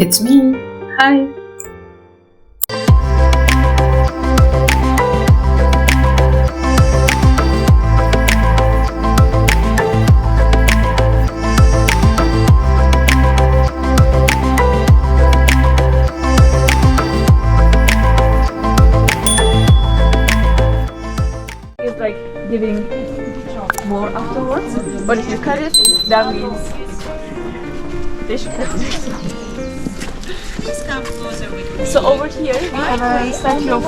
It's me. Hi. It's like giving more afterwards, but if you cut it, that means they should cut it. Please come closer with me. So over here we have a statue of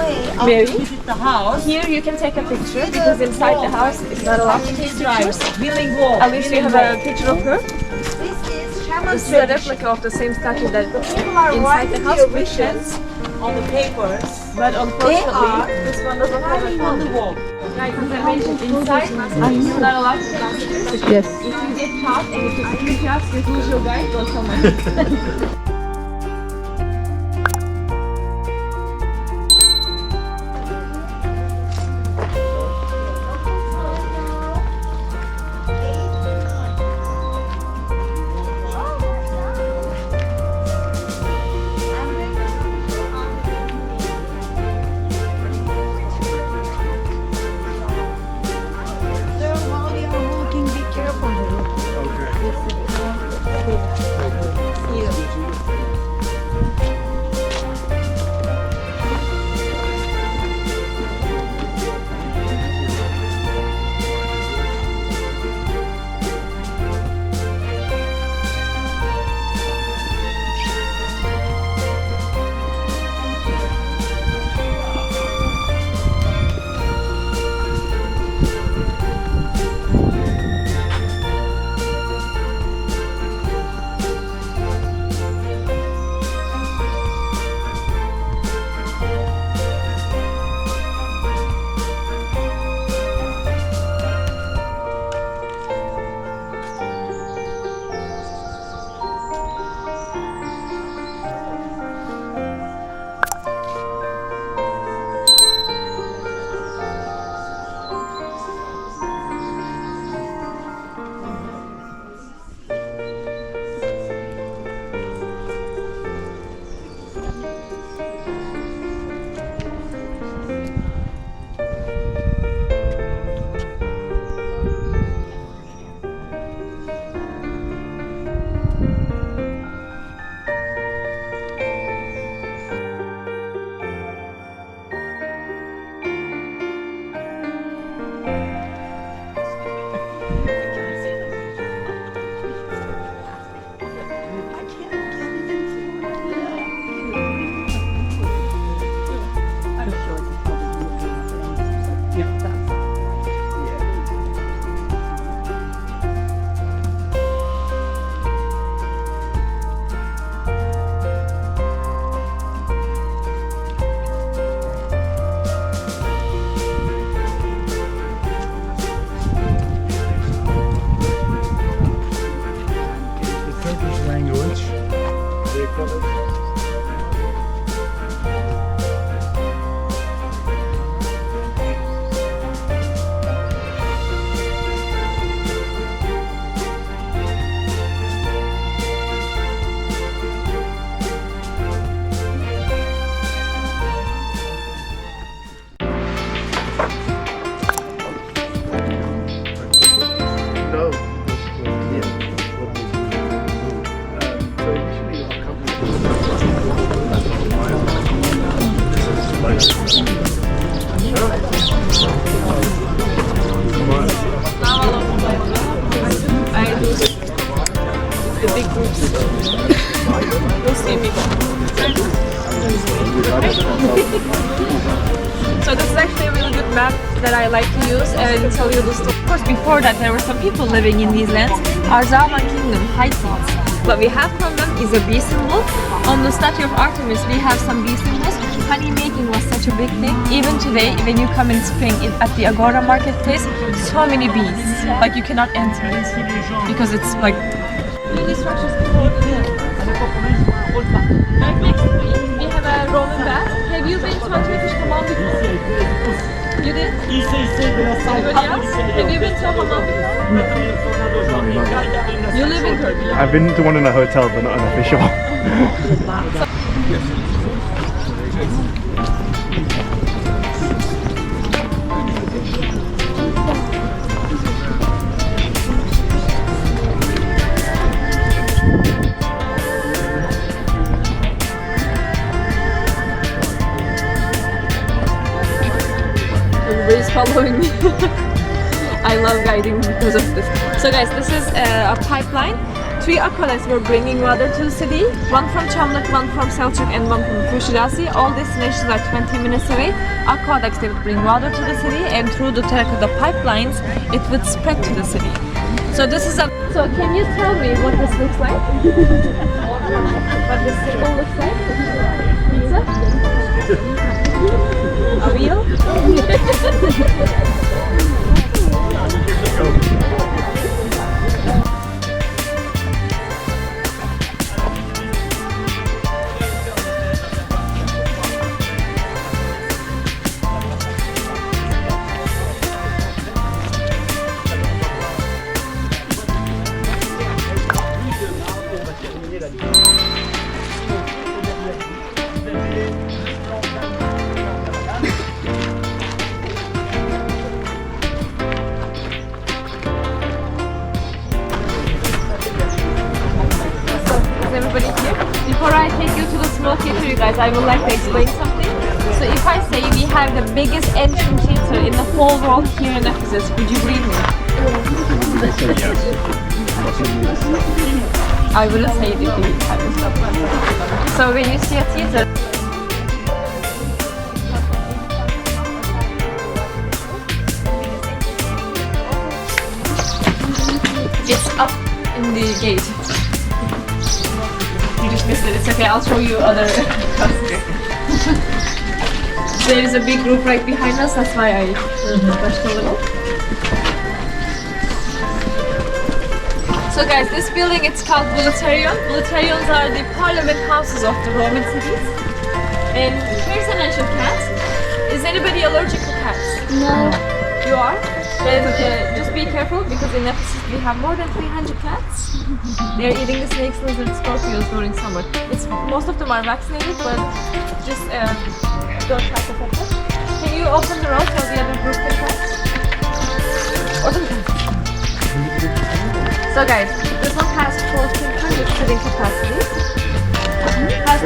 Mary. Visit the house. Here you can take a picture because inside the house it's not allowed to take pictures. Building wall. At least we have a picture of her. This This is a replica of the same statue that inside the house Christians, on the papers. but unfortunately this one doesn't have Hanging a on the wall. Right, as I mentioned, inside you're not allowed to take pictures. Yes. If you get caught and if the security asks you who's your guide, don't tell me. Sir, while you are walking, be careful. The big groups. You'll see me. So this is actually a really good map that I like to use and tell you the story. Of course, before that there were some people living in these lands. Our Zaman kingdom, Hittites. What we have from them is a bee symbol. On the statue of Artemis, we have some bee symbols. Honey making was such a big thing. Even today, when you come in spring at the Agora marketplace, so many bees. Like you cannot enter it because it's like really structures before the Like next to me, we have a Roman bath. Have you been to a Turkish hamam before? You did? Anybody else? Have you been to a hamam before? You live in Turkey? I've been to one in a hotel, but not an official. Everybody's following me. I love guiding because of this. So guys, this is a pipeline. 3 aqueducts were bringing water to the city. One from Çamlık, one from Selçuk, and one from Kuşadası. All destinations are 20 minutes away. Aqueducts, they would bring water to the city, and through the terracotta pipelines, it would spread to the city. So this is a... So can you tell me what this looks like? What this symbol looks like? Pizza? A wheel? Everybody here. Before I take you to the small theater, you guys, I would like to explain something. So if I say we have the biggest ancient theater in the whole world here in Ephesus, would you believe me? I wouldn't say it if you didn't have it. So when you see a theater, it's up in the gate. You just missed it. It's okay. I'll show you other classes. There is a big group right behind us. That's why I rushed a little. So guys, this building, it's called Bouleuterion. Bouleuterions are the parliament houses of the Roman cities. And here's an ancient cat. Is anybody allergic to cats? No. You are? Then just be careful because in Ephesus we have more than 300 cats. They're eating the snakes, lizards, scorpions during summer. Most of them are vaccinated, but just don't try to pet them. Can you open the door so the other group can pass? Open it. So guys, this one has 1,400 sitting capacity. Has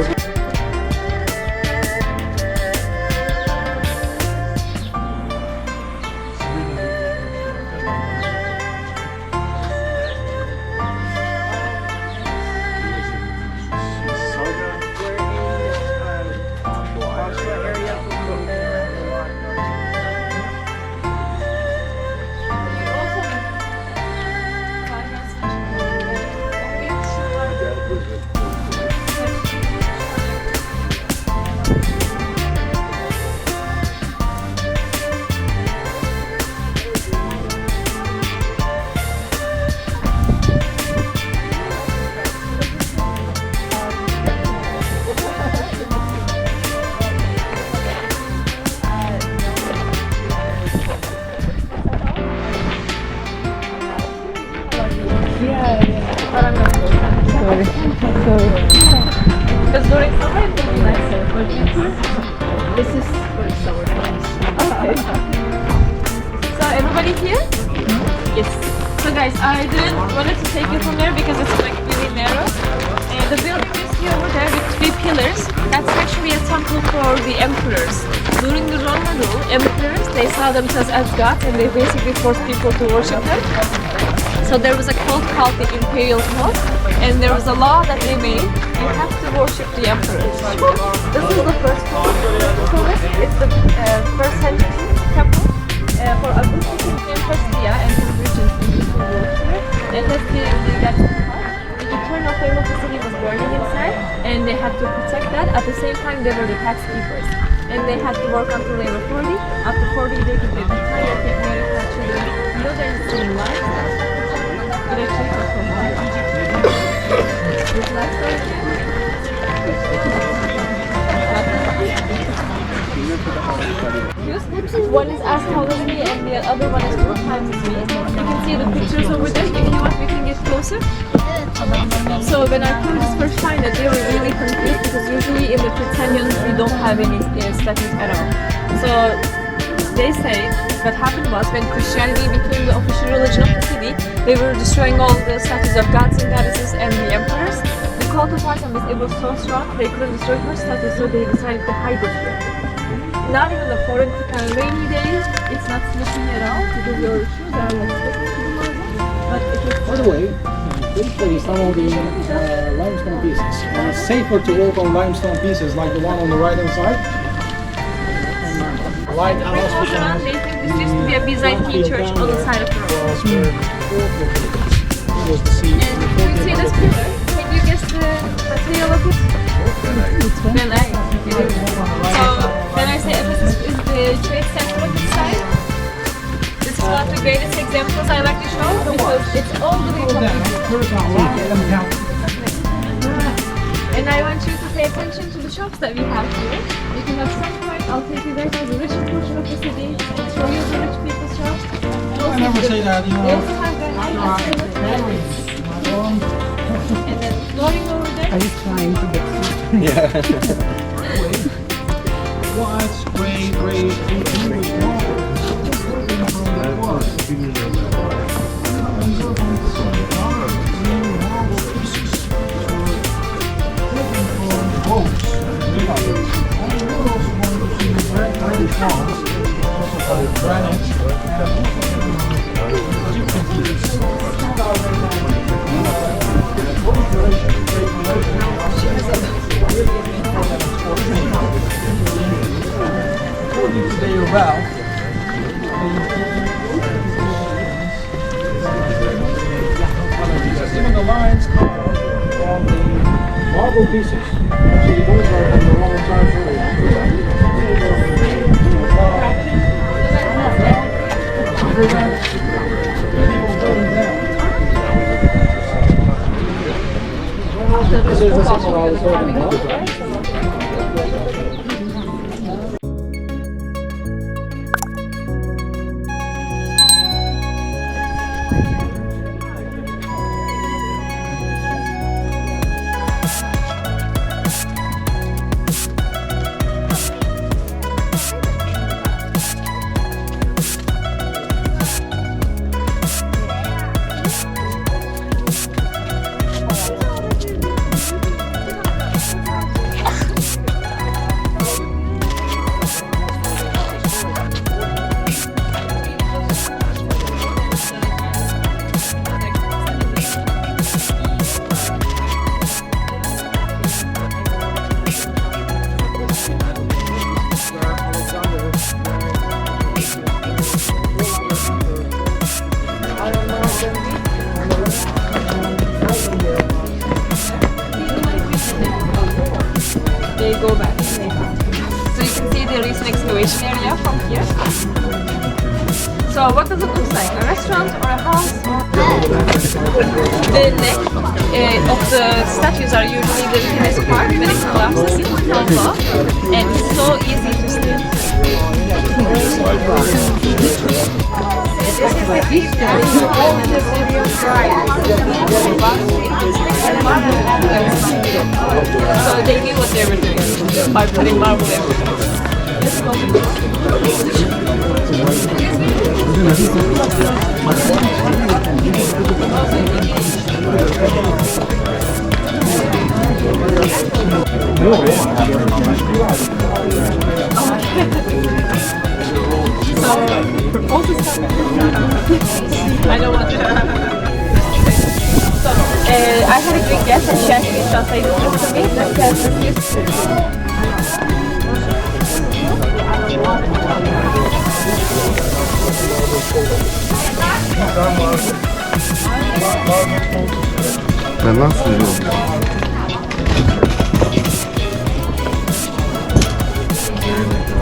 because during summer it will be nicer, but this is for summer times. Okay. So everybody here? Yes. So guys, I didn't wanted to take you from there because it's like really narrow. And the building you see over there with 3 pillars, that's actually a temple for the emperors. During the Roman rule, emperors, they saw themselves as gods and they basically forced people to worship them. So there was a cult called the imperial cult, and there was a law that they made. You have to worship the emperor. This is the first one. It's the first century temple for Augustus in Prestia and his regions in the world here. It has the eternal flame of the city was burning inside, and they had to protect that. At the same time, they were the tax keepers, and they had to work until they were 40. After 40, they could retire, take married, have children. You know, there's the same life. It actually comes from this lifestyle. One is as tall as me and the other one is 4 times as me. You can see the pictures over there. If you want, we can get closer. So when I came this first time, that they were really confused because usually in the Pretenians we don't have any statues at all. So they say what happened was when Christianity became the official religion of the city, they were destroying all the statues of gods and goddesses and the emperors. The cult of Artemis, it was so strong they couldn't destroy her statue, so they decided to hide it here. Not even the foreign rainy days, it's not slipping at all because your shoes are like slipping to the marble. But it is. By the way, please show some of the limestone pieces. And it's safer to walk on limestone pieces like the one on the right hand side. Lighthouse, which has They think this used to be a Byzantine church on the side of the road. was the sea. And you see this pillar? Can you guess the material of it? Then I. So when I say Ephesus is the trade center of this side, this is one of the greatest examples I like to show because it's all the way completed. And I want you to pay attention to the shops that we have here. You can have some point, I'll take you guys to the rich portion of the city, show you the rich people's shops. I never say that, you They know. also have the and then going over there. Are you trying to get White, gray, Even the lines come on the marble pieces. Actually, those are on the Roman side. This is the second I was talking about. They go back. So you can see the recent excavation area from here. So what does it look like? A restaurant or a house? The neck of the statues are usually the weakest part when it collapses, it falls off, and it's so easy to steal. So they knew what they were doing by putting marble everywhere. I don't want to. So, I had a Greek guest and she actually translated this to me. That says Ben nasıl yiyorum?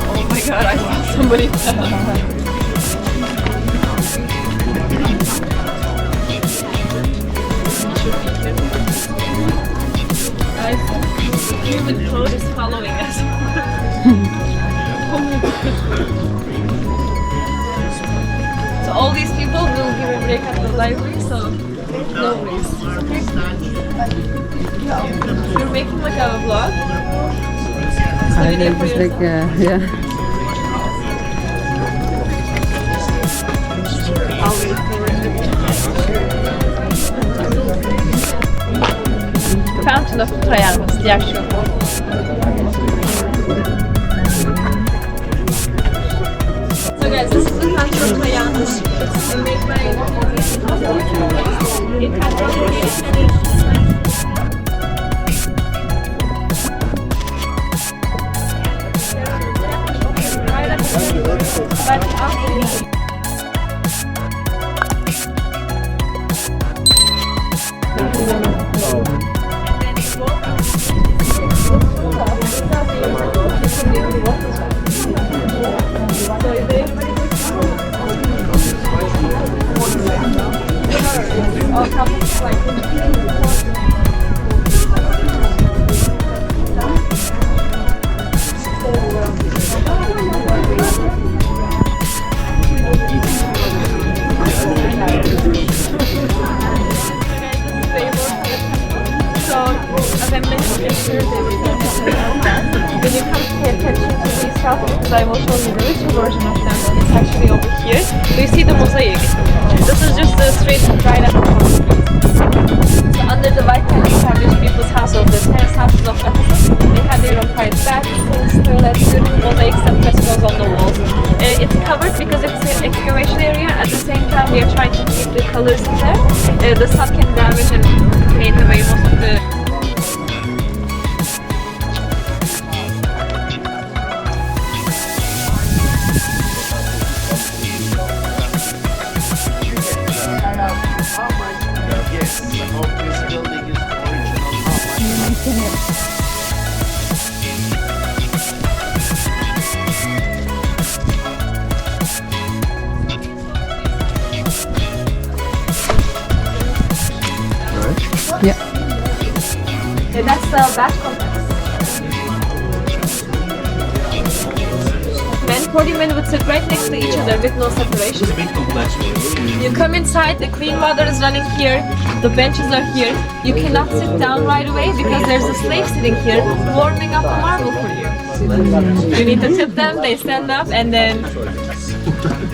oh my god, I saw somebody fell. Human code is following us. So all these people will give a break at the library, so no worries. Okay? You're making like a vlog? It's the I video think for it's yourself? like, yeah. I'll wait for it. Fountain of Triangles, the actual one. So guys, this is the Fountain of Triangles. It's made by it has but after when you come to pay attention to these stuff, because I will show you the richer version of them, it's actually over here. Do you see the mosaic? This is just the street right at the top. So under the white tent you have rich people's households, the terrace houses of Ephesus. They have their own private baths, toilets, beautiful mosaics and frescoes on the walls. It's covered because it's an excavation area. At the same time we are trying to keep the colors in there. The sun can damage and paint away most of the that's the back complex. Men, 40 men would sit right next to each other with no separation. You come inside, the clean water is running here, the benches are here. You cannot sit down right away because there's a slave sitting here warming up a marble for you. You need to tip them, they stand up, and then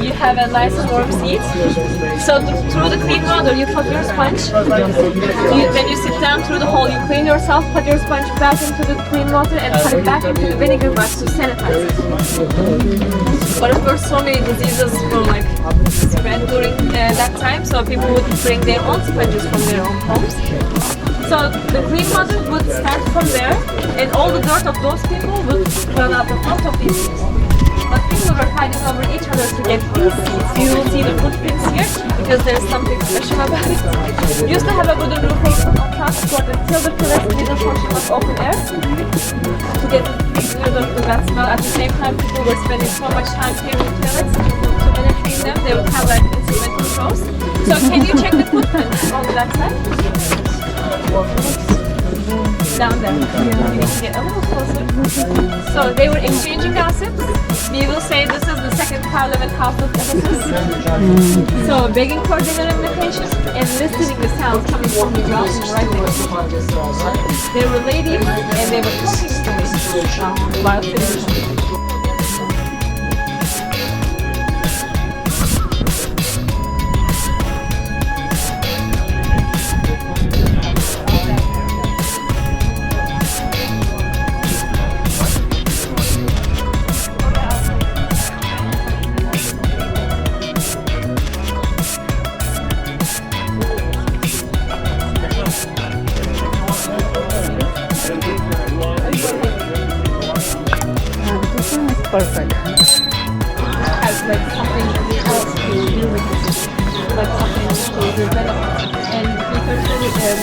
you have a nice warm seat. So through the clean water, you put your sponge. When you sit down through the hole, you clean yourself, put your sponge back into the clean water, and put it back into the vinegar box to sanitize it. But of course, so many diseases from like spread during that time, so people would bring their own sponges from their own homes. So the clean water would start from there, and all the dirt of those people would run out the front of these seats. But people were fighting over each other to get these seats. You will see the footprints here because there's something special about it. We used to have a wooden roof on transport until the pillars middle portion was open air to get rid of the bad smell. At the same time, people were spending so much time cleaning the toilets. To entertain them, they would have like instrumental shows. So can you check the footprints on that side? Down there. You need to get a little closer. So they were exchanging gossips. We will say this is the second parliament house of Ephesus. So begging for dinner invitations and listening the sounds coming from the ground right next to them. They were ladies and they were talking to me while sitting. Perfect. As like something else to do with this, like something to develop. And because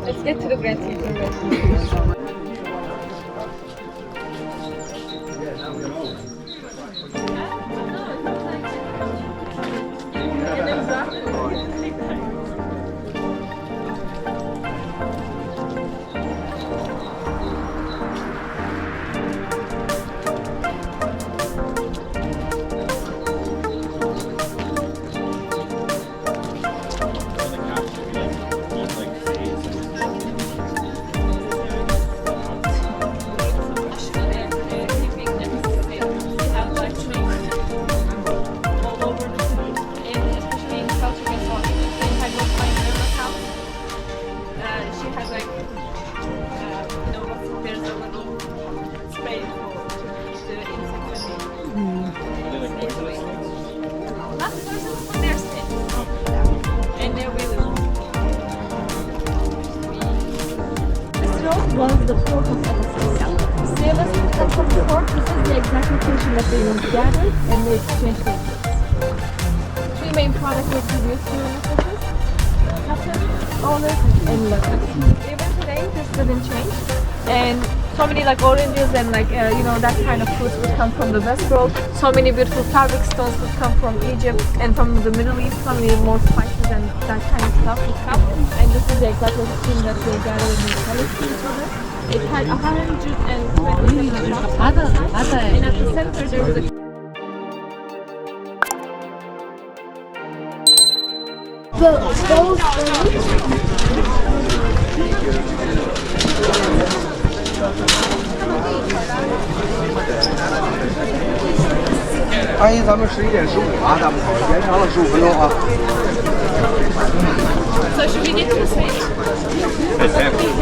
Let's get to the Grand Theater. Was the port of Ephesus. Sailors who come from the port, this is the exact location that they gathered and they exchanged their goods. Three main products were produced here in Ephesus: cotton, olive, and leather. Even today, this didn't change. And so many like oranges and like that kind of fruits would come from the West Road. So many beautiful fabric stones would come from Egypt and from the Middle East. So many more spices and that kind of stuff would come. And this is the exact location that they gathered and selling to each other. It had 127 shops. And at the center there was a阿姨，咱们11:15啊，大门口延长了15分钟啊。 So should we get to the stage? We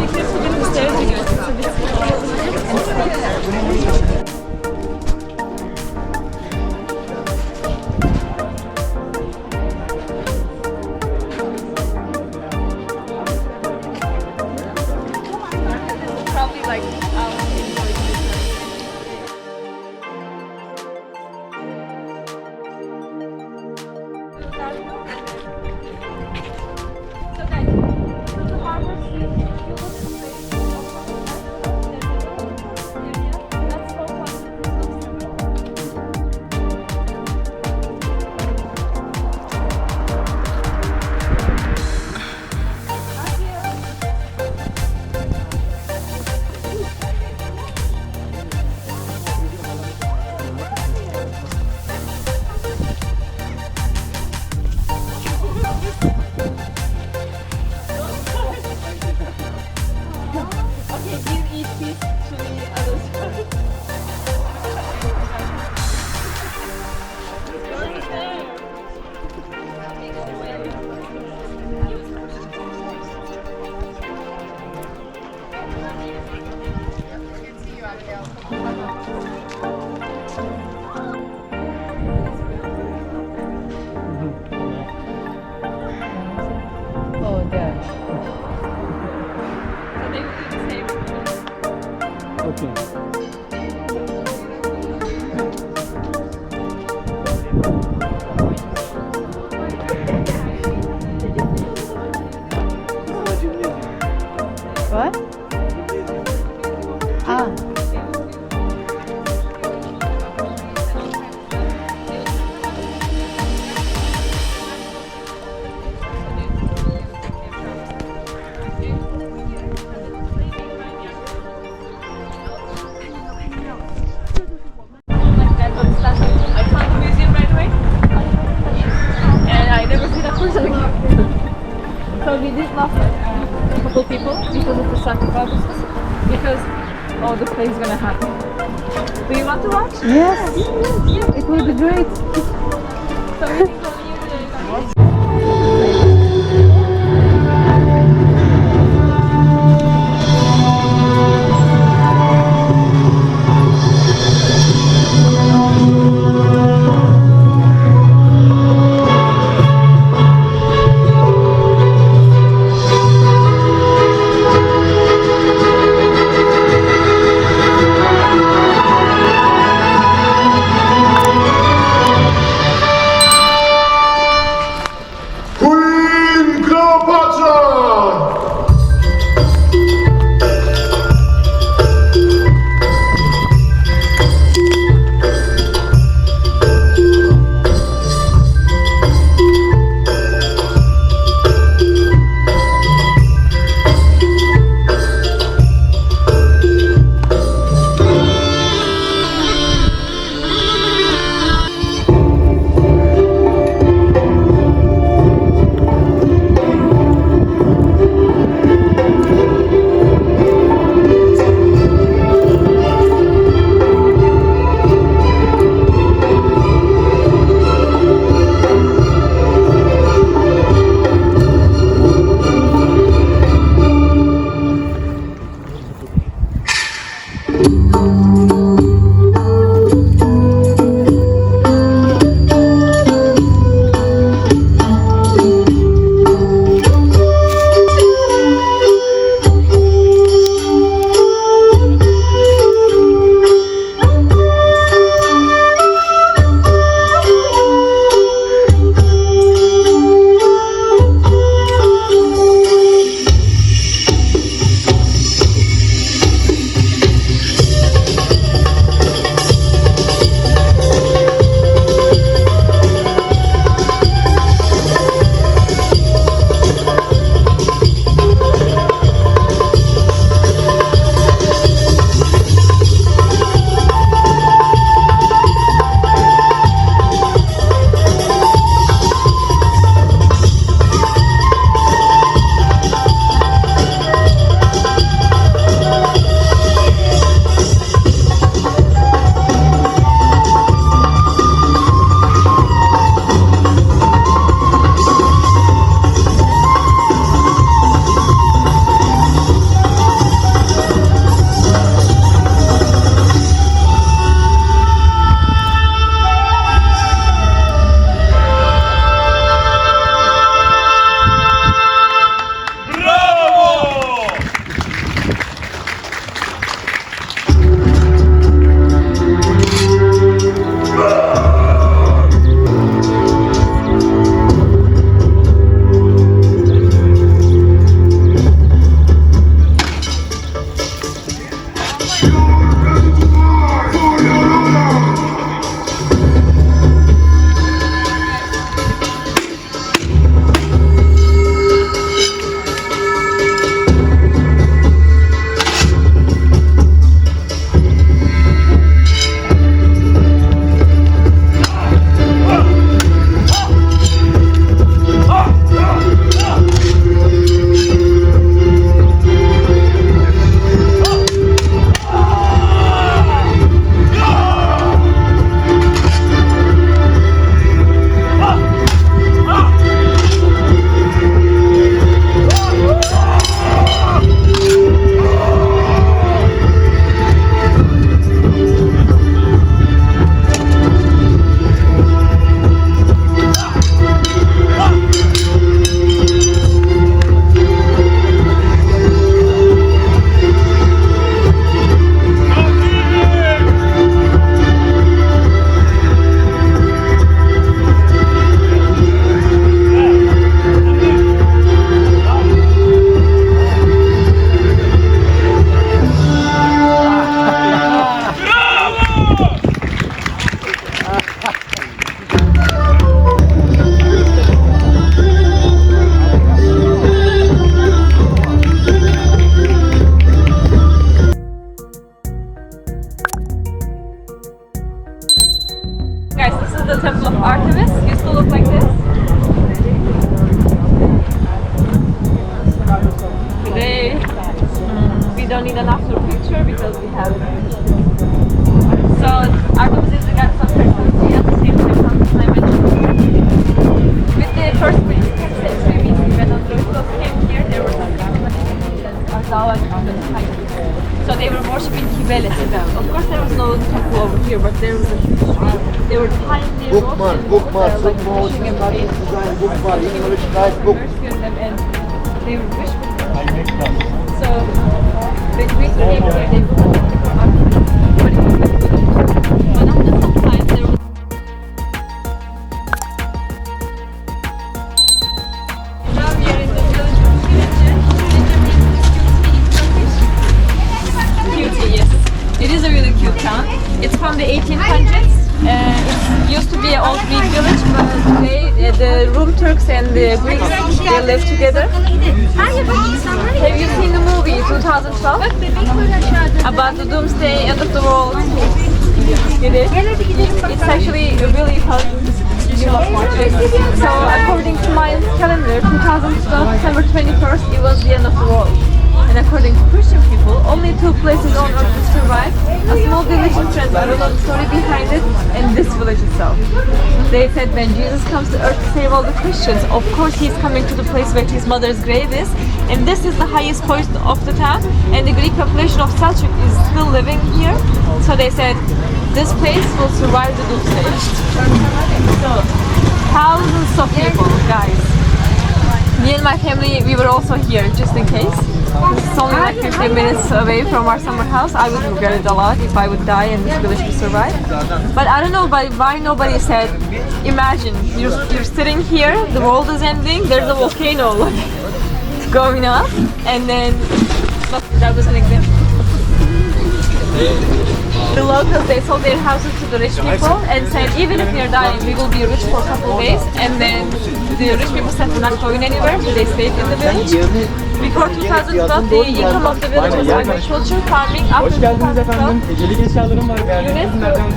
get to the stage again. Probably like So guys, so the harbor street, if you look straight that's so fun. Okay, you eat peace to the others. Oh, there. So they will do the same. Okay. What? Ah. Like that, but it's not like I found the museum right away, and I never see that person again. So we did lost like a couple people because of the sacrifices, because the play is gonna happen. Do you want to watch? Yes. It will be great. So we can go here. an after picture because we have it. So arkamızda got some personality at the same time. Something I mentioned. With the first century BC, when Android came here, there were some so they were worshipping Kibele. Of course, there was no temple over here, but there was a huge tree. They were tying their ropes and like fishing and fishing them, and they were worshiping them. So the Greeks came here, they put them but it was very good. But after some time, there was now we are in the village of Cutie, yes. It is a really cute town. It's from the 1800s. It used to be an old Greek village, but today the Rum Turks and the Greeks, they live together. Have you seen the movie 2012 about the doomsday, end of the world? It is. It's actually a really fun. So according to my calendar, 2012, December 21st, it was the end of the world. And according to Christian people, only 2 places on earth to survive. A small village in France, I don't know the story behind it, and this village itself. They said when Jesus comes to earth to save all the Christians, of course he's coming to the place where his mother's grave is. And this is the highest point of the town. And the Greek population of Selçuk is still living here. So they said, this place will survive the doomsday. So, thousands of people, guys. Me and my family, we were also here just in case. It's only like 15 minutes away from our summer house. I would regret it a lot if I would die and this village would survive. But I don't know why nobody said, imagine, you're sitting here, the world is ending, there's a volcano going on, and then, that was an example. The locals, they sold their houses to the rich people and said, even if we are dying, we will be rich for a couple of days. And then the rich people said, we're not going anywhere, so they stayed in the village. Before 2012, the income of the village was agriculture, farming. After 2012, Gecelik eşyalarım var beğendiğiniz nereden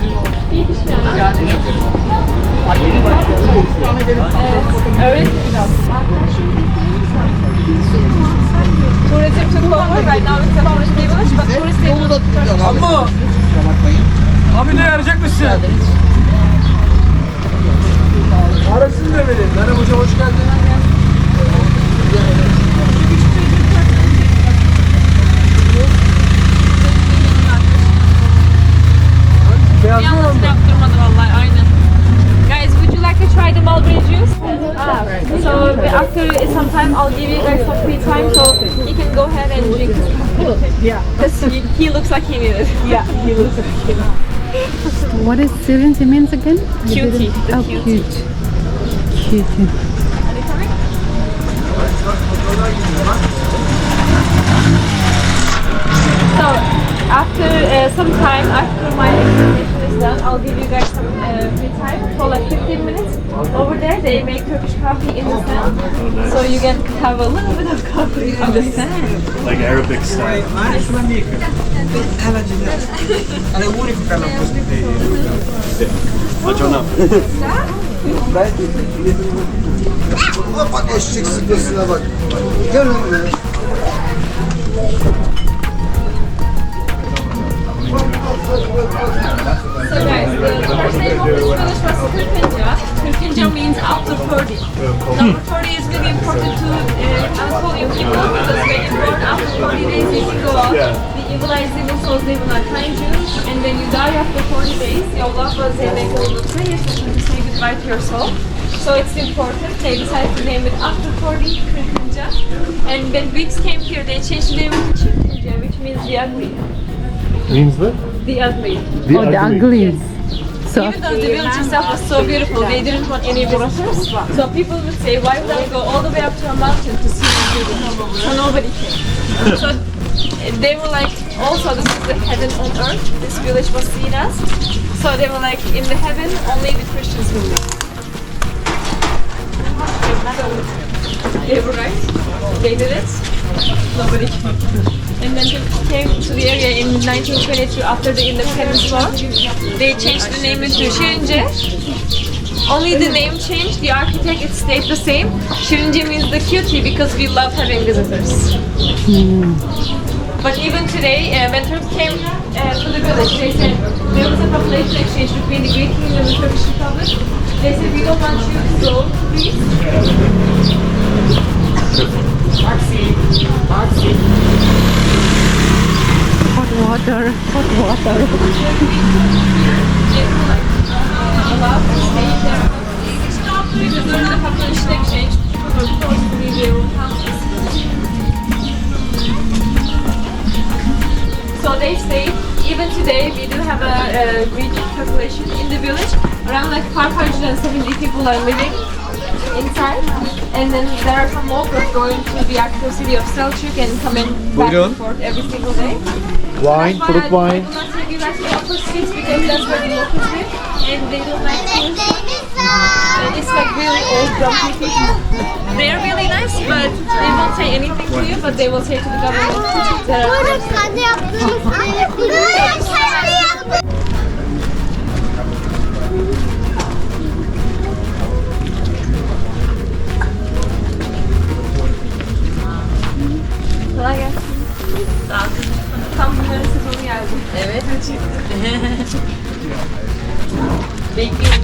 tourism took over. Right now it's a tourist village, but tourist village. Amma! Abi ne yarayacak mısın? Arasını da verin. Merhaba hocam, hoş geldin. Yalnız yaptırmadı vallahi, aynen. Guys, would you like to try the mulberry juice? So after some time I'll give you guys some free time so he can go ahead and drink this. Yeah. Because he looks like he needs it. Yeah, he looks like he needs it. What is Syrian means again? Cutie. The Oh, cutie. cute. Cute. Are they coming? So after some time, after my explanation is done, I'll give you guys some free time for like 15 minutes. Over there, they make Turkish coffee in the sand, so you can have a little bit of coffee on the sand. Like Arabic style. Hadi ona. Bak eşek sıkısına bak. Gel lan buraya. So guys, the first name of this village was Kırkınca. Kırkınca means after 40. Number 40 is really important to Anatolian people because when you're born after 40 days you can go out. The evil eyes, evil souls, they will not find you. And when you die after 40 days, Allah was make a little prayer session to say goodbye to your soul. So it's important. They decided to name it after 40, Kırkınca. And when Greeks came here, they changed the name to Çirkince, which means the ugly. Means what? The ugly. Oh, the uglies. So Even though the village itself was so beautiful, they didn't want any visitors. So people would say, why would I go all the way up to a mountain to see the beauty? So nobody came. So they were like, also this is the heaven on earth. This village was seen as. So they were like, in the heaven, only the Christians will live. They were right. They did it. Nobody came. And then they came to the area in 1922 after the independence war. They changed the name into Şirince. Only the name changed, the architect, it stayed the same. Şirince means the cutie because we love having visitors. But even today, when Turks came to the village, they said there was a population exchange between the Greek Kingdom and the Turkish Republic. They said we don't want you to go to Greece. Hot water. Hot water. Allow to stay there because there was a population exchange. People were forced to leave their own houses. So they stayed. Even today, we do have a Greek population in the village. Around like 570 people are living inside. And then there are some locals going to the actual city of Selçuk and coming back and forth every single day. Wine, That's why fruit wine. I do not take you guys to the upper streets because that's where the locals live. And they don't like tourists. And it's like really old, grumpy people. They're really nice, but they won't say anything to you, but they will say to the government that kolay gelsin. Sağ olun. Tam bunların sezonu geldi. Evet. Bekliyorum.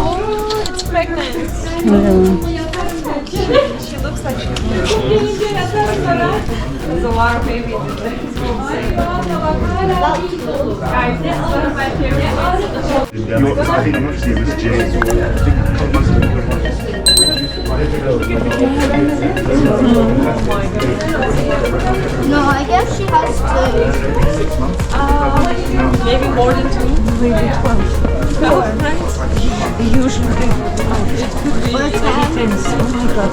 Oh, it's pregnant. She looks like she's There's a lot of babies in there. Guys, this is one of my favorite. I think I'm not seeing this James. No, I guess she has to. Maybe more than 2. Maybe 12. 12, right? Usually. It could be. It depends. Oh my god.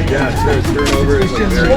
Yeah, turn over. It's like very